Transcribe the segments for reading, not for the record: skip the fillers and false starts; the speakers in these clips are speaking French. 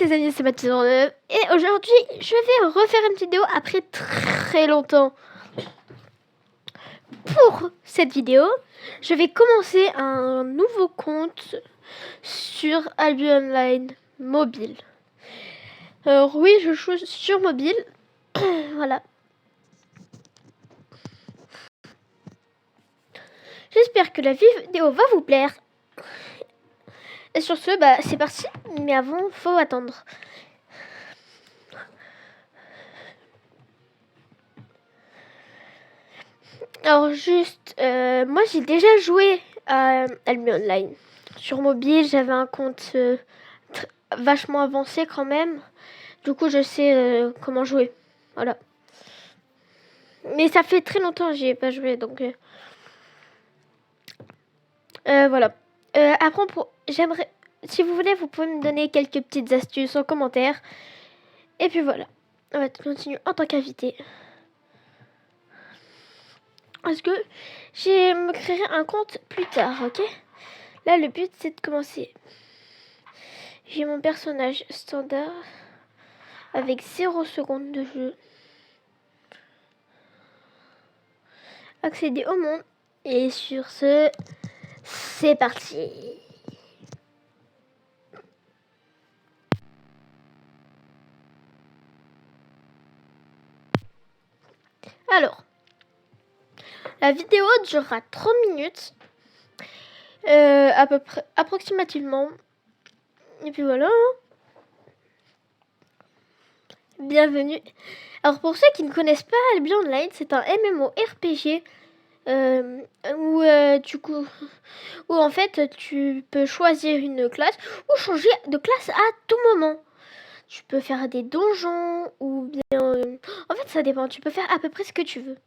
les amis, c'est Mathilde et aujourd'hui je vais refaire une vidéo après très longtemps. Pour cette vidéo, je vais commencer un nouveau compte sur Albion Online mobile. Alors oui, je joue sur mobile, voilà. J'espère que la vidéo va vous plaire. Et sur ce, c'est parti, mais avant, faut attendre. Alors juste, moi j'ai déjà joué à Albion Online. Sur mobile, j'avais un compte vachement avancé quand même. Du coup, je sais comment jouer. Voilà. Mais ça fait très longtemps que j'y ai pas joué, donc... voilà. Après, j'aimerais... Si vous voulez, vous pouvez me donner quelques petites astuces en commentaire. Et puis voilà. On va continuer en tant qu'invité. Parce que je me créerai un compte plus tard, ok? Là, le but, c'est de commencer. J'ai mon personnage standard avec 0 secondes de jeu. Accéder au monde. Et sur ce, c'est parti. Alors, la vidéo durera 30 minutes. À peu près, approximativement. Et puis voilà. Bienvenue. Alors pour ceux qui ne connaissent pas Albion Online, c'est un MMORPG où en fait tu peux choisir une classe ou changer de classe à tout moment. Tu peux faire des donjons ou bien... en fait ça dépend, tu peux faire à peu près ce que tu veux.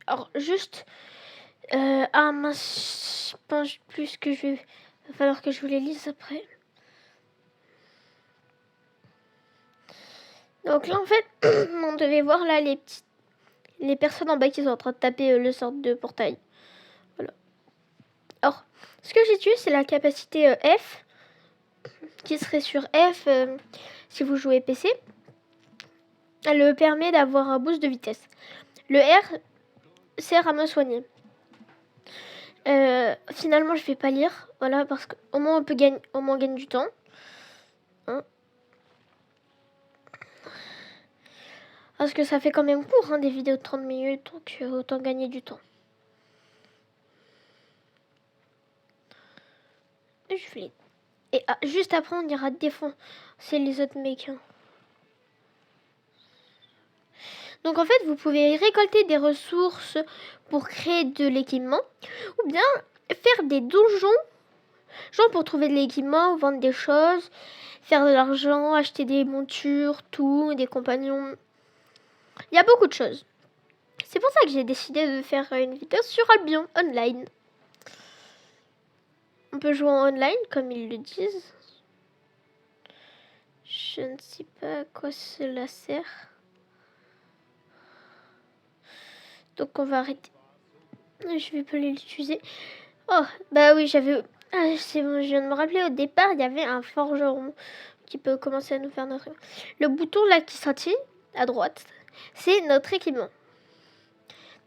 Alors juste... ah mince, je pense plus que il va falloir que je vous les lise après. Donc là en fait, on devait voir là les personnes en bas qui sont en train de taper le sort de portail. Voilà. Alors, ce que j'ai tué, c'est la capacité F, qui serait sur F si vous jouez PC. Elle permet d'avoir un boost de vitesse. Le R sert à me soigner. Finalement, je vais pas lire, voilà, parce qu'au moins on peut gagner, gagne du temps. Hein. Parce que ça fait quand même court, hein, des vidéos de 30 minutes, donc autant gagner du temps. Et je fais. Et juste après, on ira défoncer les autres mecs. Hein. Donc en fait, vous pouvez récolter des ressources pour créer de l'équipement ou bien faire des donjons, genre pour trouver de l'équipement, vendre des choses, faire de l'argent, acheter des montures, tout, des compagnons. Il y a beaucoup de choses. C'est pour ça que j'ai décidé de faire une vidéo sur Albion Online. On peut jouer en online, comme ils le disent. Je ne sais pas à quoi cela sert. Donc on va arrêter. Je vais pas l'utiliser. Oh, bah oui, j'avais... Ah, c'est bon, je viens de me rappeler, au départ, il y avait un forgeron qui peut commencer à nous faire notre... Le bouton là qui scintille, à droite, c'est notre équipement.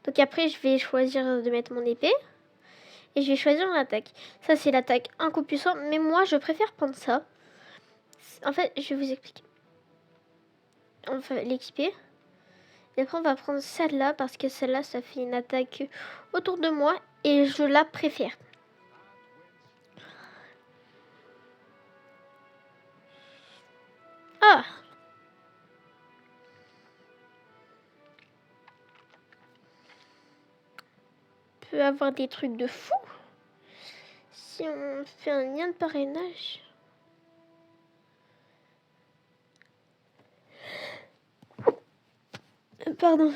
Donc après, je vais choisir de mettre mon épée. Et je vais choisir l'attaque. Ça, c'est l'attaque un coup puissant. Mais moi, je préfère prendre ça. En fait, je vais vous expliquer. On va l'équiper. Et après, on va prendre celle-là. Parce que celle-là, ça fait une attaque autour de moi. Et je la préfère. Ah! On peut avoir des trucs de fou. Si on fait un lien de parrainage. Pardon.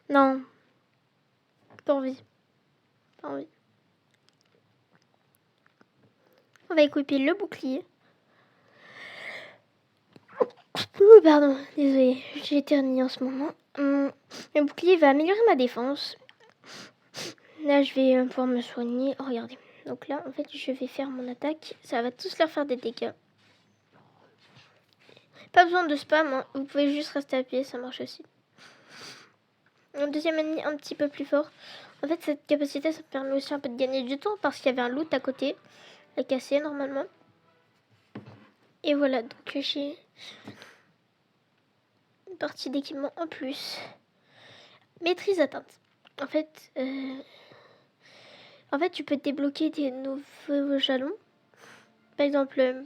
Non. Pas envie. Pas envie. On va équiper le bouclier. Oh, pardon, désolé, j'ai éternué en ce moment. Le bouclier va améliorer ma défense. Là, je vais pouvoir me soigner. Oh, regardez. Donc là, en fait, je vais faire mon attaque. Ça va tous leur faire des dégâts. Pas besoin de spam, hein. Vous pouvez juste rester appuyé, ça marche aussi. Un deuxième ennemi un petit peu plus fort. En fait, cette capacité, ça me permet aussi un peu de gagner du temps parce qu'il y avait un loot à côté à casser normalement. Et voilà, donc j'ai une partie d'équipement en plus. Maîtrise atteinte. En fait, tu peux débloquer des nouveaux jalons. Par exemple,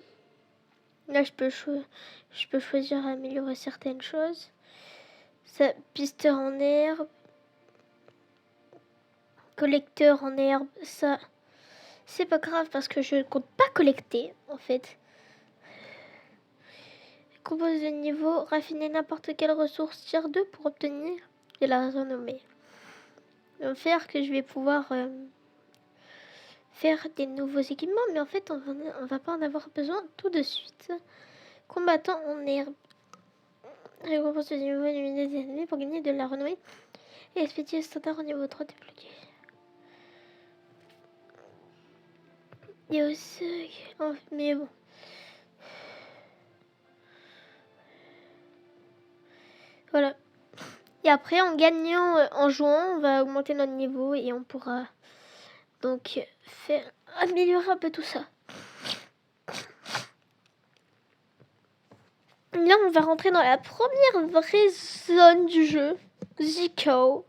là, je peux choisir améliorer certaines choses. Ça, pisteur en herbe, collecteur en herbe, ça, c'est pas grave parce que je compte pas collecter, en fait. Compose de niveau, raffiner n'importe quelle ressource tier 2 pour obtenir de la renommée. Donc, faire que je vais pouvoir faire des nouveaux équipements, mais en fait, on va pas en avoir besoin tout de suite. Combattant en herbe. Récompense de niveau d'unité des ennemis pour gagner de la renommée. Et expédier standard au niveau 3 débloqué. Il y a aussi... Oh, mais bon. Voilà. Et après, en gagnant, en jouant, on va augmenter notre niveau et on pourra donc faire améliorer un peu tout ça. Là, on va rentrer dans la première vraie zone du jeu. Zikov.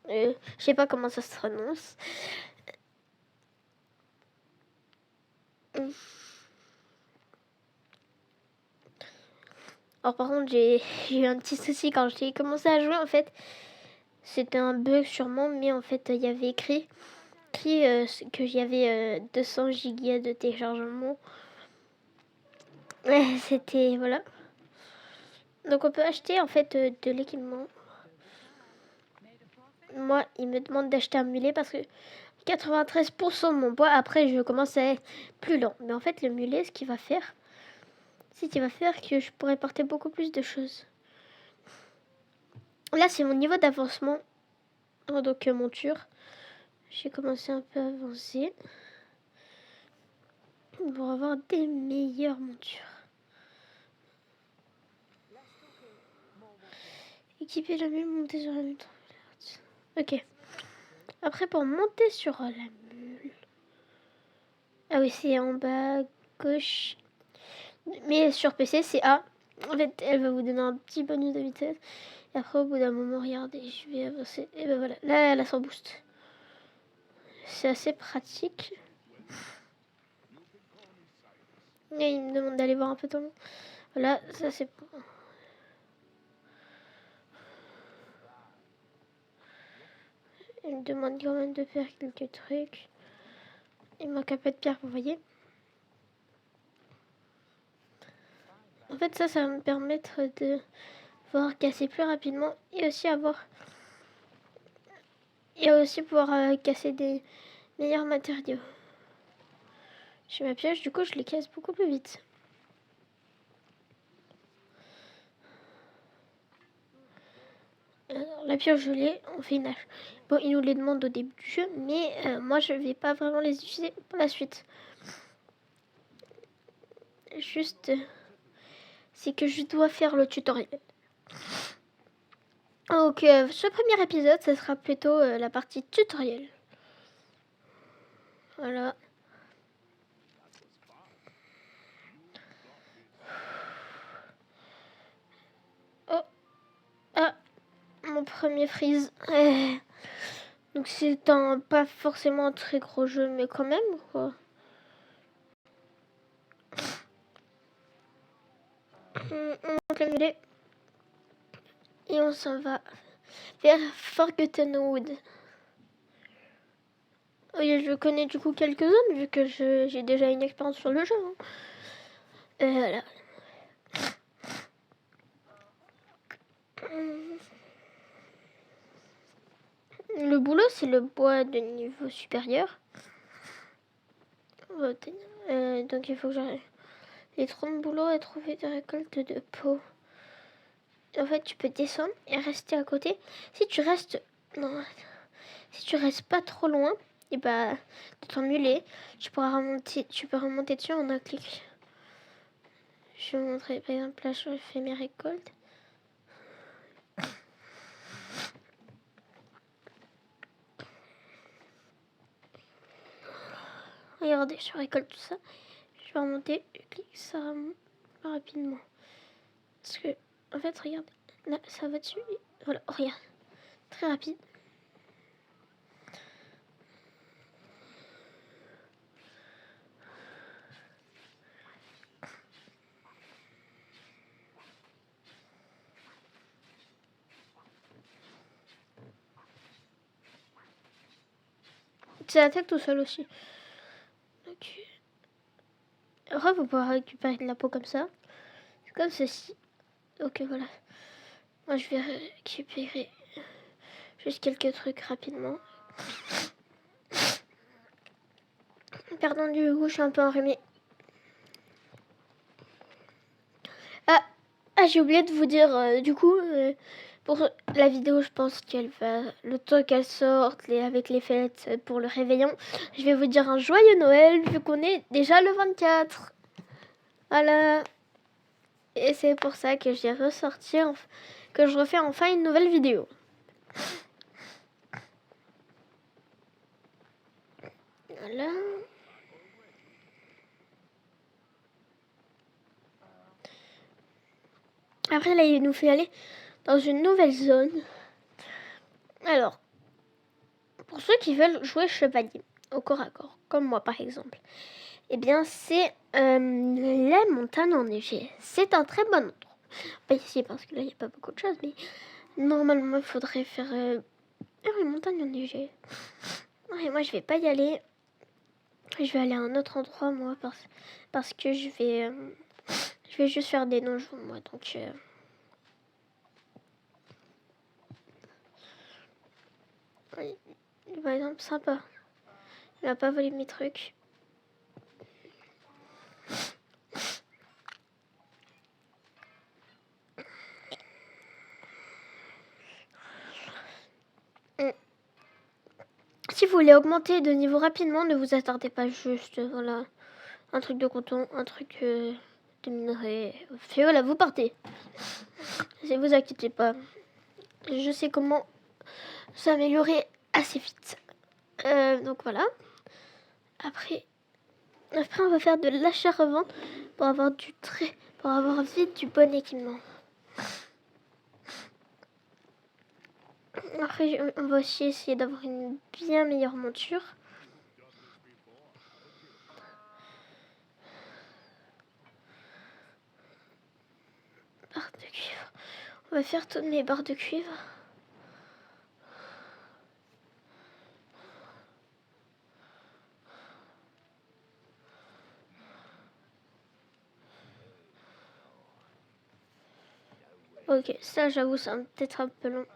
Je sais pas comment ça se prononce. Alors par contre, j'ai eu un petit souci quand j'ai commencé à jouer. En fait, c'était un bug sûrement, mais en fait, il y avait écrit que j'avais 200 gigas de téléchargement. C'était... Voilà. Donc on peut acheter en fait de l'équipement. Moi, il me demande d'acheter un mulet parce que 93% de mon bois, après je commence à être plus lent. Mais en fait, le mulet, ce qu'il va faire, c'est qu'il va faire que je pourrais porter beaucoup plus de choses. Là, c'est mon niveau d'avancement. Donc, monture. J'ai commencé un peu à avancer pour avoir des meilleures montures. Équiper la mule, monter sur la mule. Ok. Après, pour monter sur la mule... Ah oui, c'est en bas, gauche. Mais sur PC, c'est A. En fait, elle va vous donner un petit bonus de vitesse. Et après, au bout d'un moment, regardez, je vais avancer. Et ben voilà, là, elle a son boost. C'est assez pratique. Et il me demande d'aller voir un peu tout le monde. Voilà, ça c'est bon. Il me demande quand même de faire quelques trucs. Il manque un peu de pierre, vous voyez. En fait, ça va me permettre de pouvoir casser plus rapidement et aussi pouvoir casser des meilleurs matériaux. J'ai ma pioche, du coup, je les casse beaucoup plus vite. Alors, la pioche, je l'ai, on fait une hache. Bon, il nous les demande au début du jeu, mais moi, je vais pas vraiment les utiliser pour la suite. Juste, c'est que je dois faire le tutoriel. Donc, ce premier épisode, ça sera plutôt la partie tutoriel. Voilà. Oh, ah, mon premier freeze. Donc, c'est pas forcément un très gros jeu, mais quand même, quoi. On monte le mulet. Et on s'en va vers Forgotten Wood. Oui, je connais du coup quelques zones, vu que j'ai déjà une expérience sur le jeu. Hein. Voilà. Le boulot, c'est le bois de niveau supérieur. Donc il faut que j'arrive. Les troncs de boulot et trouver des récoltes de peau. En fait, tu peux descendre et rester à côté. Si tu restes Non, si tu restes pas trop loin, et bah, de ton mulet, tu peux remonter dessus en un clic. Je vais vous montrer, par exemple, là, je fais mes récoltes. Regardez, je récolte tout ça. Je vais remonter, je clique, ça remonte rapidement. Parce que, en fait, regarde, là, ça va dessus. Voilà, regarde, très rapide. Ça attaque tout seul aussi. Donc, après, vous pouvez récupérer de la peau comme ça. Comme ceci. Ok, voilà. Moi, je vais récupérer juste quelques trucs rapidement. Pardon, du coup, je suis un peu enrhumée. J'ai oublié de vous dire, du coup, pour la vidéo, je pense qu'elle va, le temps qu'elle sorte, avec les fêtes pour le réveillon, je vais vous dire un joyeux Noël, vu qu'on est déjà le 24. Voilà. Et c'est pour ça que j'ai ressorti, que je refais enfin une nouvelle vidéo. Voilà. Après, là, il nous fait aller dans une nouvelle zone. Alors, pour ceux qui veulent jouer chevalier au corps à corps, comme moi par exemple, eh bien, c'est la montagne enneigée. C'est un très bon endroit. Pas ici, parce que là, il n'y a pas beaucoup de choses, mais normalement, il faudrait faire une montagne enneigée. Et moi, je vais pas y aller. Je vais aller à un autre endroit, moi, parce que je vais juste faire des donjons, moi. Donc, par exemple, sympa. Il va pas voler mes trucs. Si vous voulez augmenter de niveau rapidement, ne vous attardez pas juste, voilà, un truc de coton, un truc de minerai. Et voilà, vous partez. Ne vous inquiétez pas. Je sais comment s'améliorer assez vite. Donc voilà. Après, on va faire de l'achat-revente pour avoir pour avoir vite du bon équipement. Après, on va aussi essayer d'avoir une bien meilleure monture. Barre de cuivre. On va faire toutes mes barres de cuivre. Ok, ça j'avoue, ça va peut-être un peu long.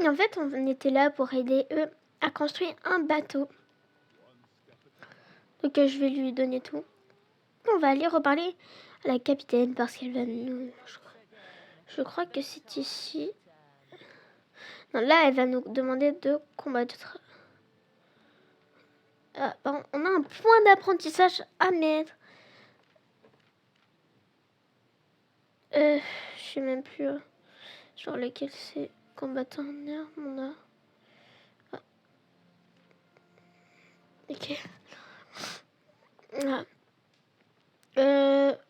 Et en fait, on était là pour aider eux à construire un bateau. Donc je vais lui donner tout. On va aller reparler à la capitaine parce qu'elle va nous... Je crois que c'est ici. Non, là, elle va nous demander de combattre. Ah, pardon, on a un point d'apprentissage à mettre. Je sais même plus sur lequel c'est. Combattant en herbe, on a... Ah. Ok. Ah.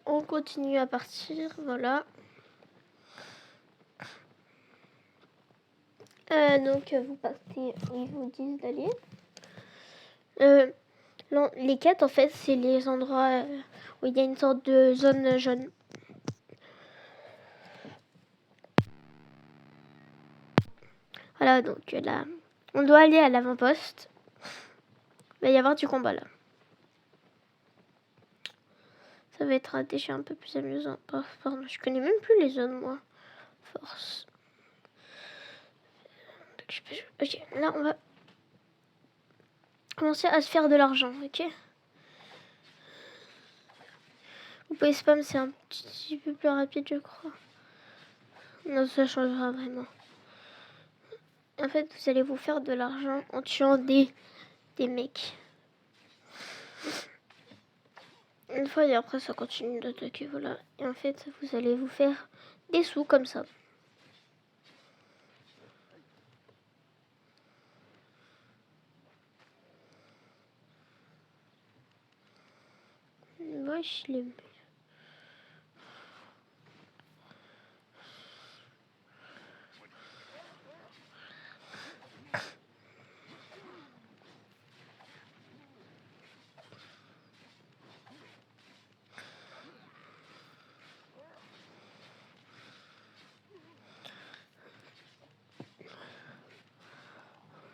On continue à partir, voilà. Donc vous partez où ils vous disent d'aller. Non, les quêtes en fait c'est les endroits où il y a une sorte de zone jaune. Voilà, donc là, on doit aller à l'avant-poste. Il va y avoir du combat là. Ça va être un déchet un peu plus amusant. Pardon, je connais même plus les zones, moi. Force. Ok, là, on va commencer à se faire de l'argent, ok? Vous pouvez spam, c'est un petit peu plus rapide, je crois. Non, ça changera vraiment. En fait, vous allez vous faire de l'argent en tuant des mecs. Une fois et après, ça continue d'attaquer, voilà. Et en fait, vous allez vous faire des sous comme ça. Moi, je l'ai.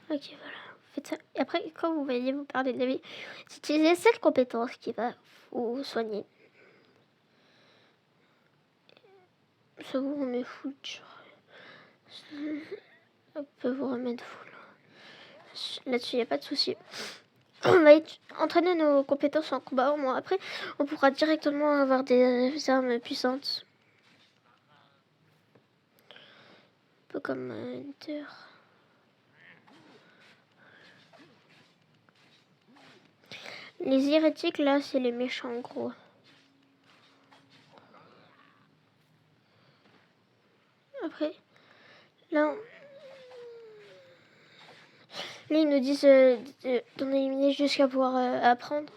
Ok, voilà. Faites ça. Et après, quand vous voyez vous perdez de la vie, utilisez cette compétence qui va vous soigner. Ça vous remet full. Ça peut vous remettre full. Là-dessus, il n'y a pas de souci. On va entraîner nos compétences en combat. Au moins, après, on pourra directement avoir des armes puissantes. Un peu comme Hunter. Les hérétiques, là, c'est les méchants, en gros. Après, là, ils nous disent d'en éliminer jusqu'à pouvoir apprendre.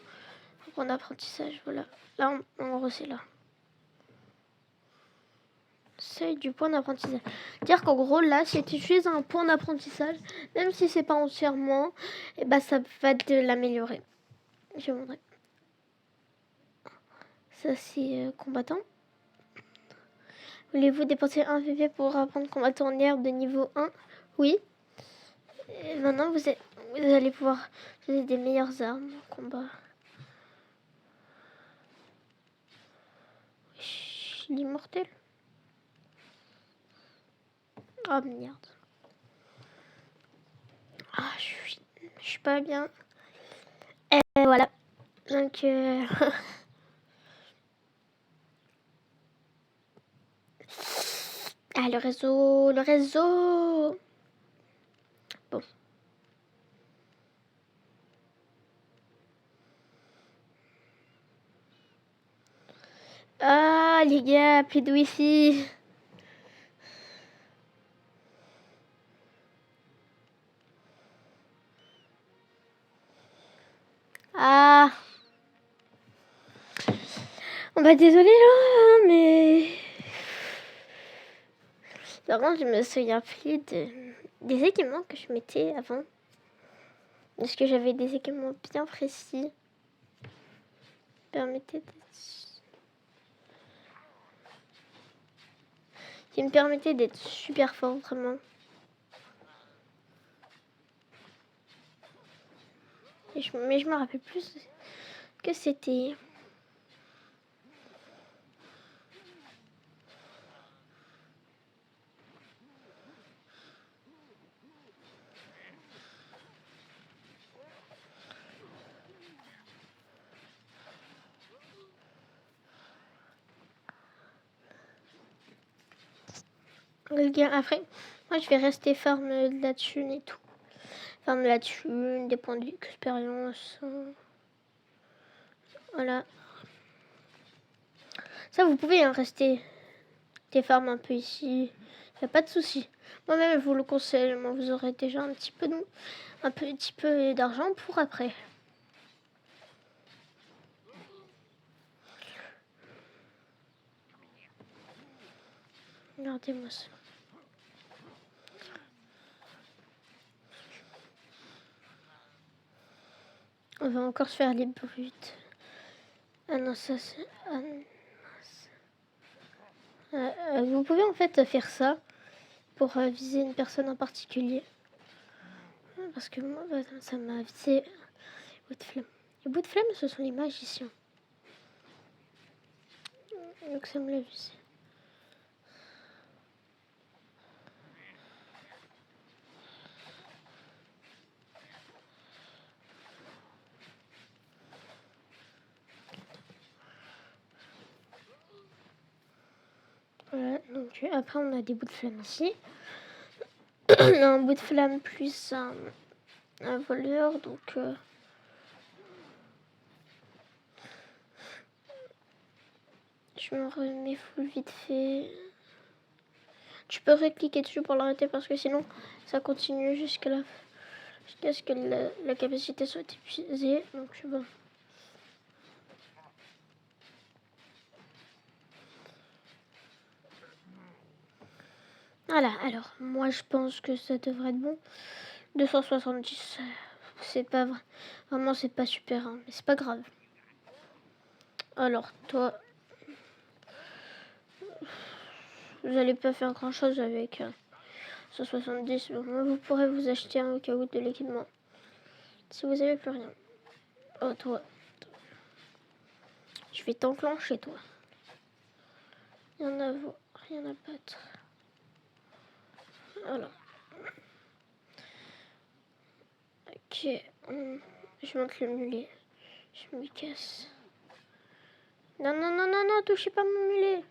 Prendre apprentissage, voilà. Là, en gros, c'est là. Seuil du point d'apprentissage. Dire qu'en gros, là, si tu utilises un point d'apprentissage, même si c'est pas entièrement, et bah, ça va te l'améliorer. Je vais vous montrer. Ça, c'est combattant. Voulez-vous dépenser 1 VP pour apprendre combattant en herbe de niveau 1? Oui. Et maintenant, vous allez pouvoir utiliser des meilleures armes en combat. L'immortel. Oh merde. Ah, je suis pas bien. Et voilà. Donc, ah, le réseau, le réseau. Bon. Ah, les gars, plus de wifi. Ah. On va désolé là, mais... Par contre, je me souviens plus des équipements que je mettais avant. Est-ce que j'avais des équipements bien précis? Qui me permettaient d'être super fort, vraiment. Mais je me rappelle plus que c'était. Après, moi je vais rester farm de la thune et tout. Farm de la thune, des points d'expérience. Voilà. Ça, vous pouvez rester des farms un peu ici. Il n'y a pas de souci. Moi-même, je vous le conseille. Moi, vous aurez déjà un petit peu d'argent pour après. Regardez-moi ça. On va encore se faire les brutes. Ah non, ça c'est... vous pouvez en fait faire ça pour viser une personne en particulier. Parce que moi, ça m'a visé les bouts de flamme. Les bouts de flamme, ce sont les magiciens. Donc ça me l'a visé. Voilà, donc après on a des bouts de flamme ici. Un bout de flamme plus un voleur, donc je me remets full vite fait. Tu peux recliquer dessus pour l'arrêter parce que sinon ça continue jusqu'à ce que la capacité soit épuisée. Donc bon. Voilà, alors moi je pense que ça devrait être bon. 270, c'est pas vrai. Vraiment c'est pas super, hein, mais c'est pas grave. Alors toi, vous allez pas faire grand chose avec 170. Donc moi vous pourrez vous acheter un au cas où de l'équipement. Si vous avez plus rien. Oh toi, je vais t'enclencher toi. Rien à battre. Voilà. Ok, je monte le mulet. Je me casse. Non, non, non, non, non, touchez pas mon mulet.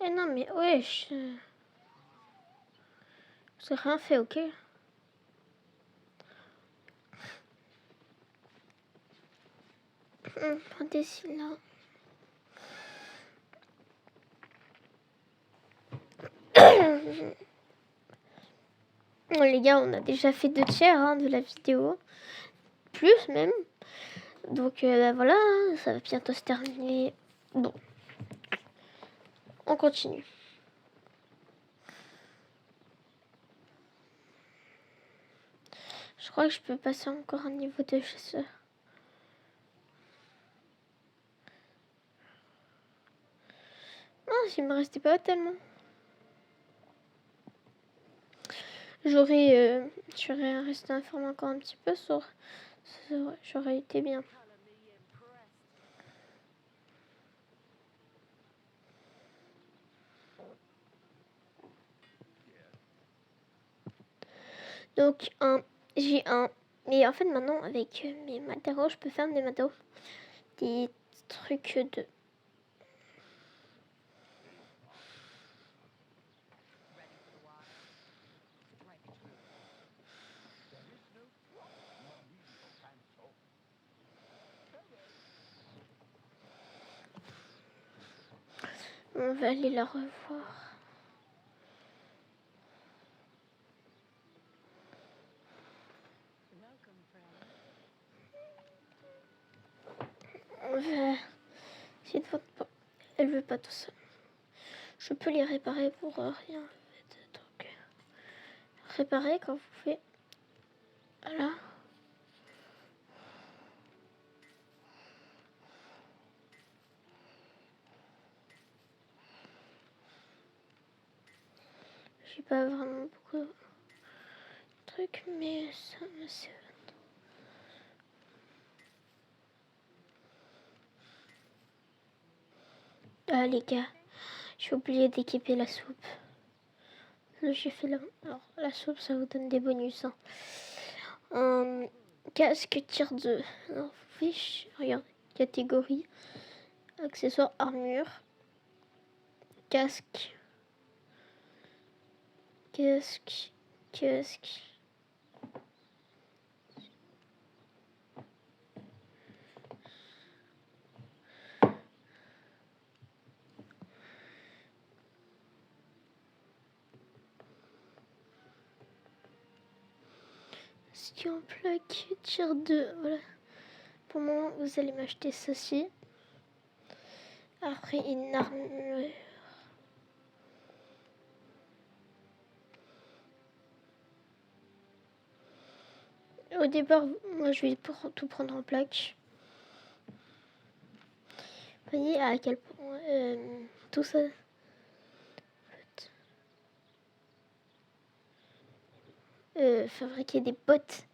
Eh non, mais wesh. J'ai rien fait, ok? Prends ici, là. Bon, les gars, on a déjà fait 2 tiers de la vidéo. Plus même. Donc voilà, ça va bientôt se terminer. Bon, on continue. Je crois que je peux passer encore un niveau de chasseur. Non, il me restait pas tellement. J'aurais resté informé encore un petit peu sur... J'aurais été bien. Donc, j'ai un... Mais en fait, maintenant, avec mes matériaux, je peux faire des matériaux. Des trucs de... On va aller la revoir. On va essayer de voir... Elle veut pas tout ça. Je peux les réparer pour rien. Donc, réparer quand vous faites... Voilà. J'ai pas vraiment beaucoup de trucs, mais ça me sert. Ah les gars, j'ai oublié d'équiper la soupe. J'ai fait la... Alors, la soupe, ça vous donne des bonus. Casque tir 2. Alors, fiche, regarde, catégorie, accessoires, armure, casque, casque, casque. Si on plaque, tir 2, voilà. Pour le moment, vous allez m'acheter ceci. Après, une armure. Au départ, moi, je vais tout prendre en plaque. Vous voyez à quel point tout ça... fabriquer des bottes.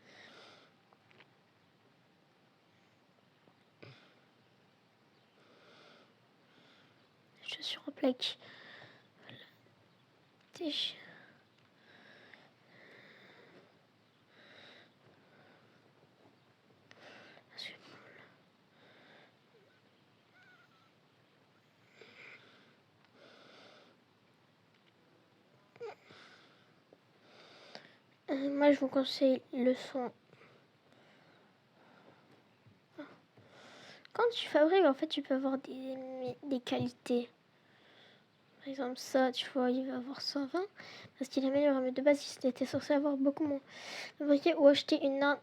chaussures en plaque. Voilà. Moi, je vous conseille le son. Quand tu fabriques, en fait, tu peux avoir des qualités. Par exemple, ça, tu vois, il va avoir 120 parce qu'il est meilleur. Mais de base, il était censé avoir beaucoup moins. Fabriquer ou acheter une arme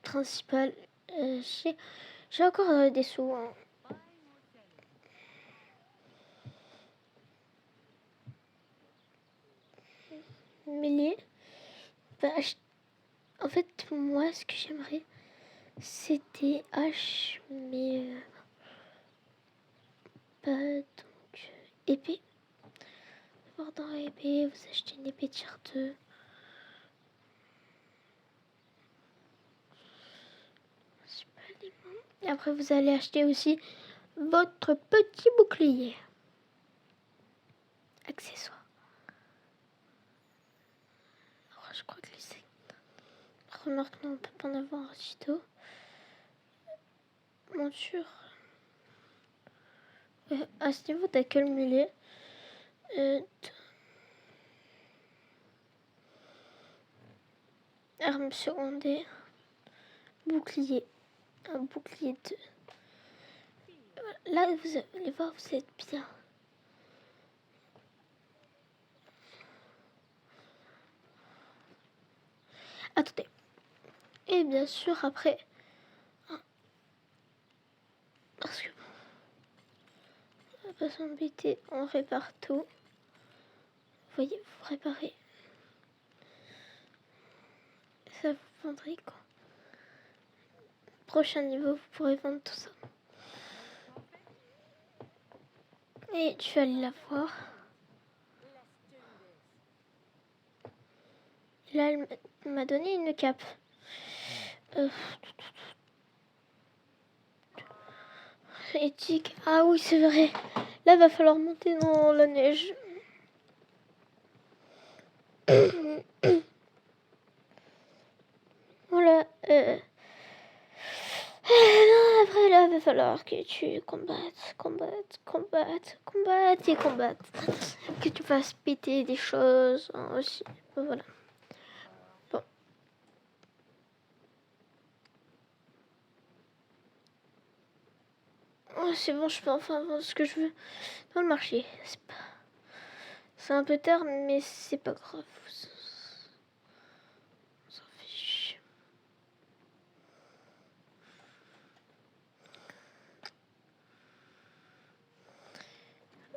principale. J'ai encore des sous. Hein. Mêlée. Bah, en fait, moi, ce que j'aimerais, c'était H, mais pas donc épée. D'abord dans épée, vous achetez une épée tier 2. Et après, vous allez acheter aussi votre petit bouclier. Accessoire. Alors, je crois que les... Remarque, non, on peut pas en avoir un tuto. Monture. À ce niveau, t'as que le mulet. Arme secondaire. Bouclier. Un bouclier 2. Là, vous allez voir, vous êtes bien. Attendez. Et bien sûr, après... Parce que... On va pas s'embêter, on répare tout. Vous voyez, vous réparez. Ça vous vendrez quoi. Prochain niveau, vous pourrez vendre tout ça. Et tu vas aller la voir. Là, elle m'a donné une cape. Éthique. Ah oui, c'est vrai. Là, va falloir monter dans la neige. Voilà. Non, après, là, va falloir que tu combattes. Que tu fasses péter des choses hein, aussi. Voilà. Bon. Oh, c'est bon, je peux enfin vendre ce que je veux dans le marché. C'est un peu tard, mais c'est pas grave. On s'en fiche.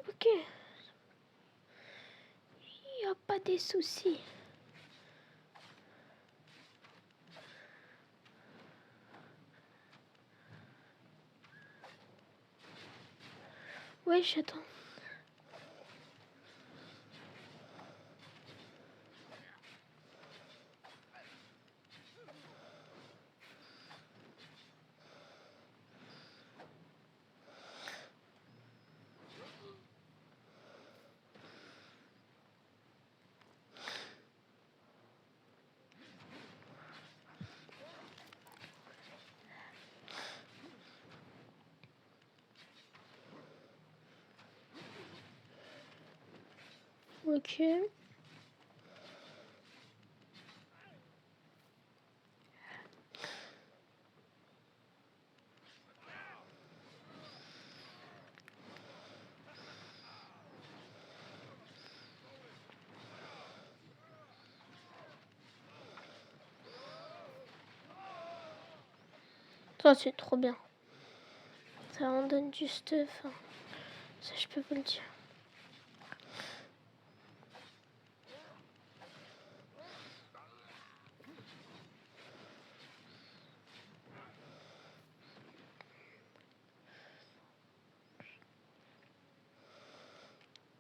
Ok. Il n'y a pas de soucis. Oui, j'attends. Ok. Ça, c'est trop bien. Ça en donne du stuff. Hein. Ça, je peux vous le dire.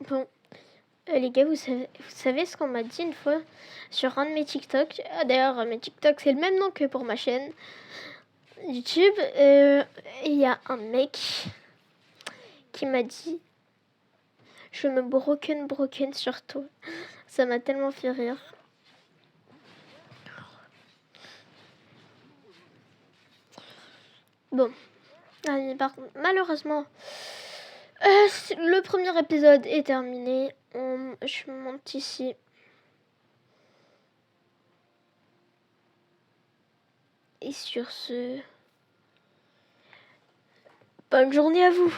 Bon, les gars, vous savez ce qu'on m'a dit une fois sur un de mes TikTok. Ah, d'ailleurs, mes TikTok, c'est le même nom que pour ma chaîne YouTube. Il y a un mec qui m'a dit Je me broken surtout. Ça m'a tellement fait rire. Bon. Allez, par contre, malheureusement, le premier épisode est terminé. Je monte ici. Et sur ce, bonne journée à vous.